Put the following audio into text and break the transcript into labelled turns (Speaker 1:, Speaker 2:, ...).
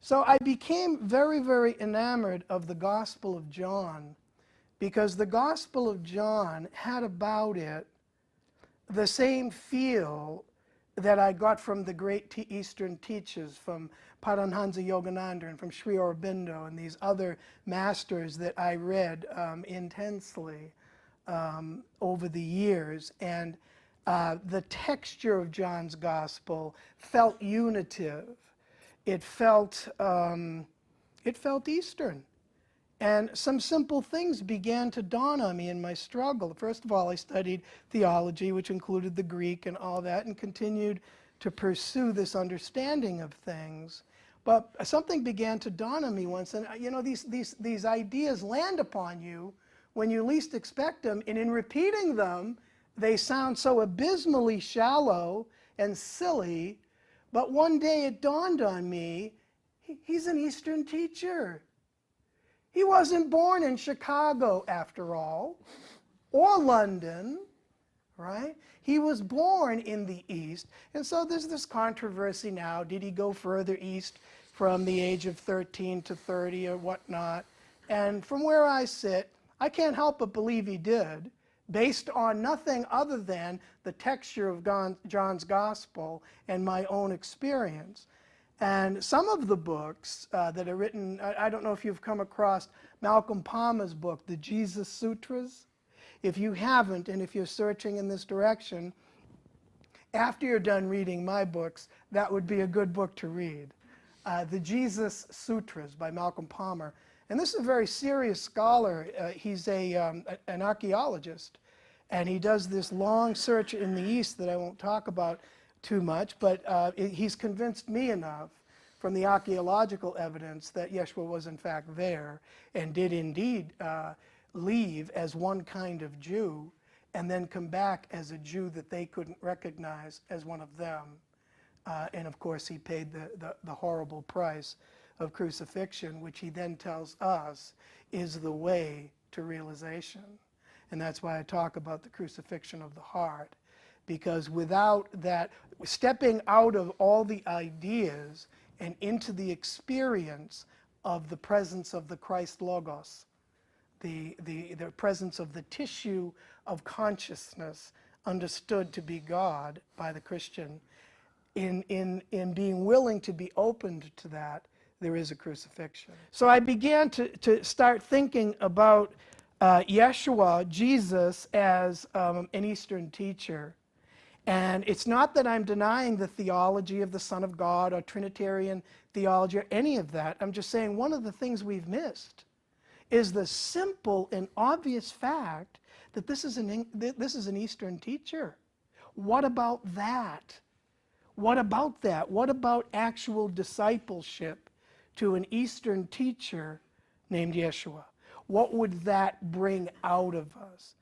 Speaker 1: So I became very, very enamored of the Gospel of John, because the Gospel of John had about it the same feel that I got from the great Eastern teachers, from Paramhansa Yogananda and from Sri Aurobindo and these other masters that I read intensely over the years. And the texture of John's Gospel felt unitive. It felt Eastern. And some simple things began to dawn on me in my struggle. First of all, I studied theology, which included the Greek and all that, and continued to pursue this understanding of things. But something began to dawn on me once, and you know, these ideas land upon you when you least expect them, and in repeating them, they sound so abysmally shallow and silly. But one day it dawned on me, he's an Eastern teacher. He wasn't born in Chicago, after all, or London, right? He was born in the East. And so there's this controversy now. Did he go further east from the age of 13 to 30 or whatnot? And from where I sit, I can't help but believe he did, based on nothing other than the texture of John's Gospel and my own experience. And some of the books that are written, I don't know if you've come across Malcolm Palmer's book, The Jesus Sutras. If you haven't, and if you're searching in this direction, after you're done reading my books, that would be a good book to read. The Jesus Sutras by Malcolm Palmer. And this is a very serious scholar. He's an archaeologist, and he does this long search in the East that I won't talk about too much, but he's convinced me enough from the archaeological evidence that Yeshua was in fact there and did indeed leave as one kind of Jew and then come back as a Jew that they couldn't recognize as one of them. And of course he paid the horrible price of crucifixion, which he then tells us is the way to realization. And that's why I talk about the crucifixion of the heart. Because without that, stepping out of all the ideas and into the experience of the presence of the Christ Logos, the presence of the tissue of consciousness understood to be God by the Christian, in being willing to be opened to that, there is a crucifixion. So I began to start thinking about Yeshua, Jesus, as an Eastern teacher. And it's not that I'm denying the theology of the Son of God or Trinitarian theology or any of that. I'm just saying one of the things we've missed is the simple and obvious fact that this is an Eastern teacher. What about that? What about that? What about actual discipleship to an Eastern teacher named Yeshua? What would that bring out of us?